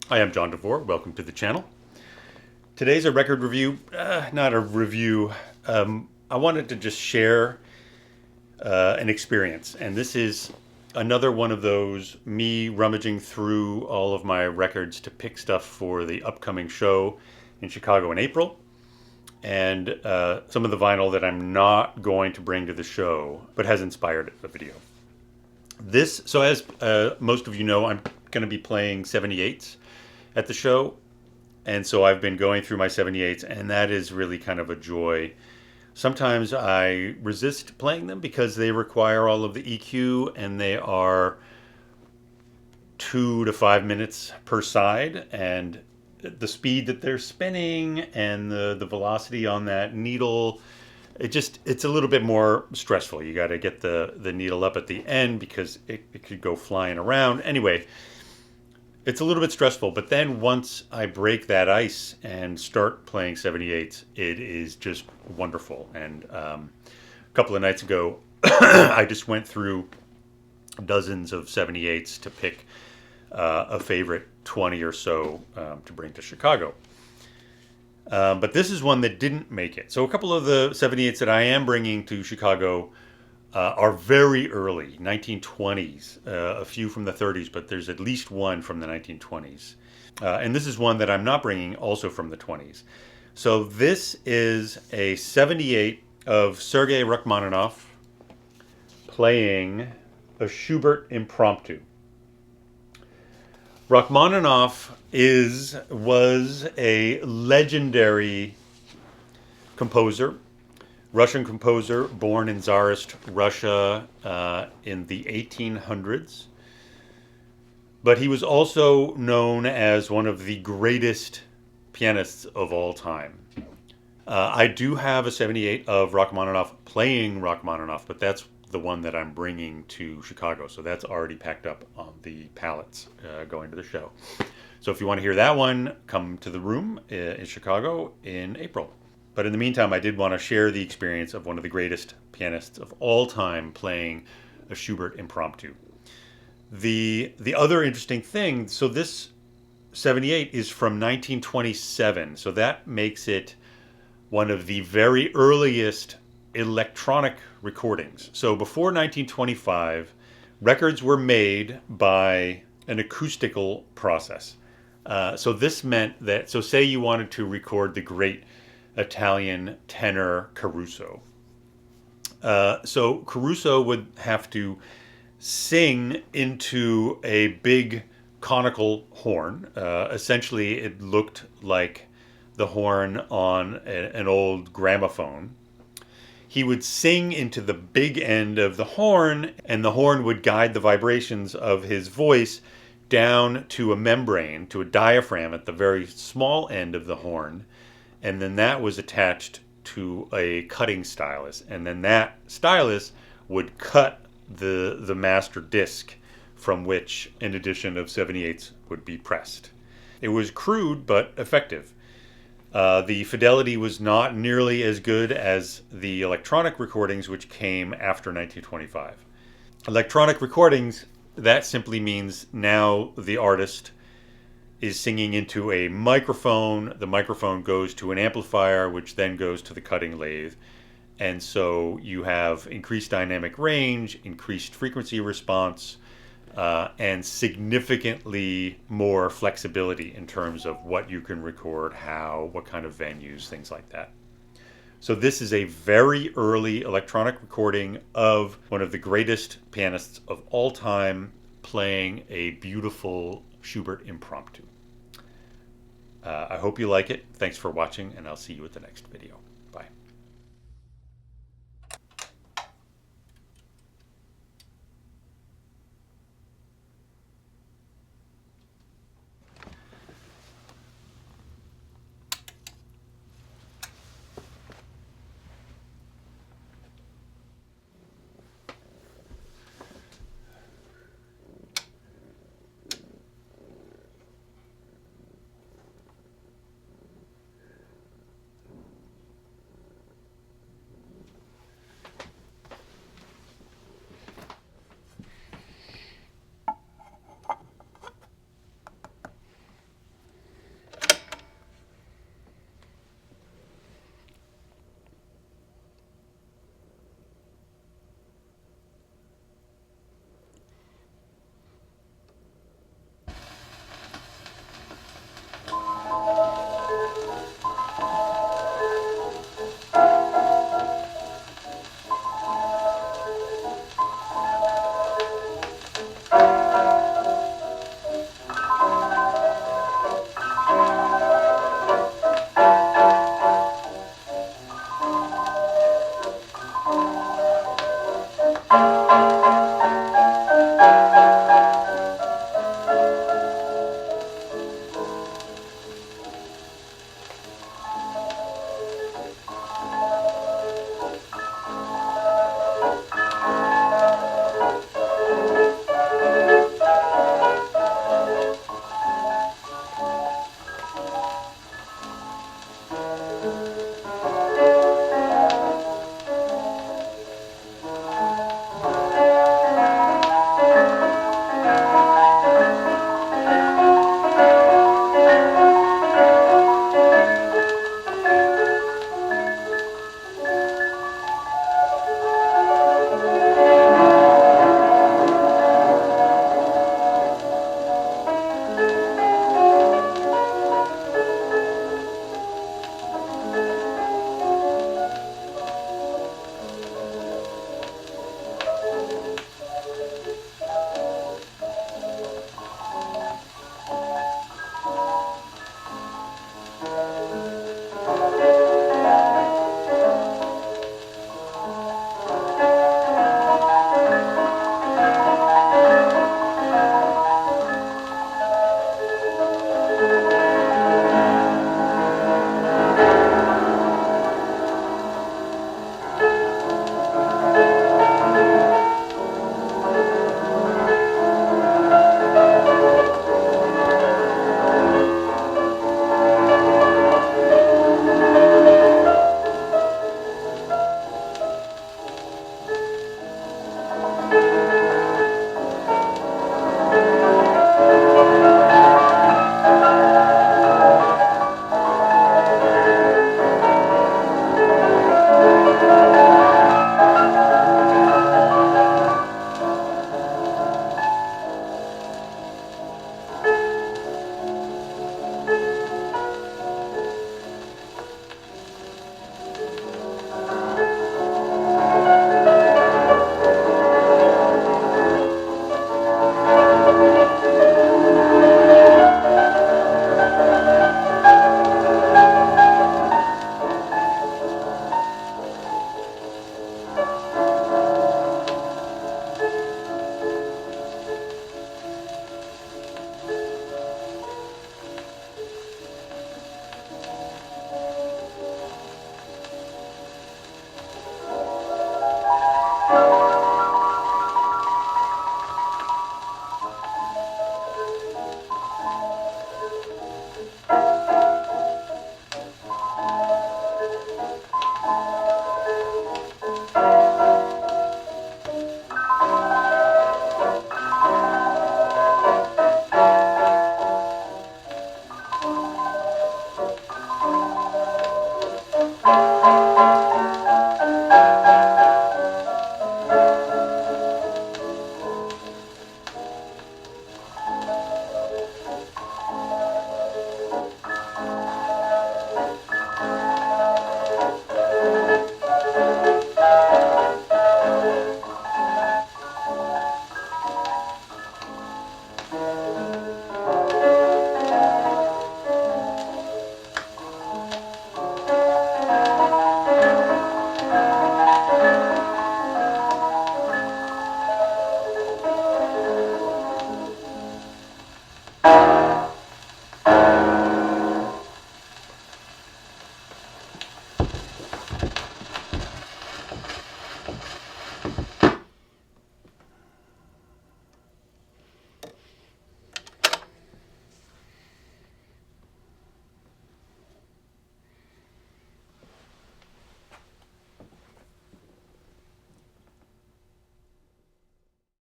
Hi, I'm John DeVore. Welcome to the channel. Today's a record review, not a review. I wanted to just share an experience, and this is another one of those me rummaging through all of my records to pick stuff for the upcoming show in Chicago in April, and some of the vinyl that I'm not going to bring to the show, but has inspired a video. So as most of you know, I'm going to be playing 78s at the show. And so I've been going through my 78s, and that is really kind of a joy. Sometimes I resist playing them because they require all of the EQ, and they are 2 to 5 minutes per side. And the speed that they're spinning and the velocity on that needle, it's a little bit more stressful. You got to get the needle up at the end because it could go flying around. Anyway, it's a little bit stressful, but then once I break that ice and start playing 78s, it is just wonderful. And a couple of nights ago, I just went through dozens of 78s to pick a favorite 20 or so to bring to Chicago. But this is one that didn't make it. So a couple of the 78s that I am bringing to Chicago are very early, 1920s, a few from the 30s, but there's at least one from the 1920s. And this is one that I'm not bringing, also from the 20s. So this is a 78 of Sergei Rachmaninoff playing a Schubert impromptu. Rachmaninoff was a legendary composer, Russian composer, born in Tsarist Russia in the 1800s. But he was also known as one of the greatest pianists of all time. I do have a 78 of Rachmaninoff playing Rachmaninoff, but that's the one that I'm bringing to Chicago. So that's already packed up on the pallets going to the show. So if you want to hear that one, come to the room in Chicago in April. But in the meantime, I did want to share the experience of one of the greatest pianists of all time playing a Schubert impromptu. The other interesting thing, so this 78 is from 1927, so that makes it one of the very earliest electronic recordings. So before 1925, records were made by an acoustical process. So this meant that, so say you wanted to record the great Italian tenor Caruso. So Caruso would have to sing into a big conical horn. Essentially, it looked like the horn on an old gramophone. He would sing into the big end of the horn, and the horn would guide the vibrations of his voice down to a membrane, to a diaphragm at the very small end of the horn. And then that was attached to a cutting stylus. And then that stylus would cut the master disc from which an edition of 78s would be pressed. It was crude but effective. The fidelity was not nearly as good as the electronic recordings, which came after 1925. Electronic recordings, that simply means now the artist is singing into a microphone. The microphone goes to an amplifier, which then goes to the cutting lathe. And so you have increased dynamic range, increased frequency response, and significantly more flexibility in terms of what you can record, how, what kind of venues, things like that. So this is a very early electronic recording of one of the greatest pianists of all time playing a beautiful Schubert impromptu. I hope you like it. Thanks for watching, and I'll see you at the next video.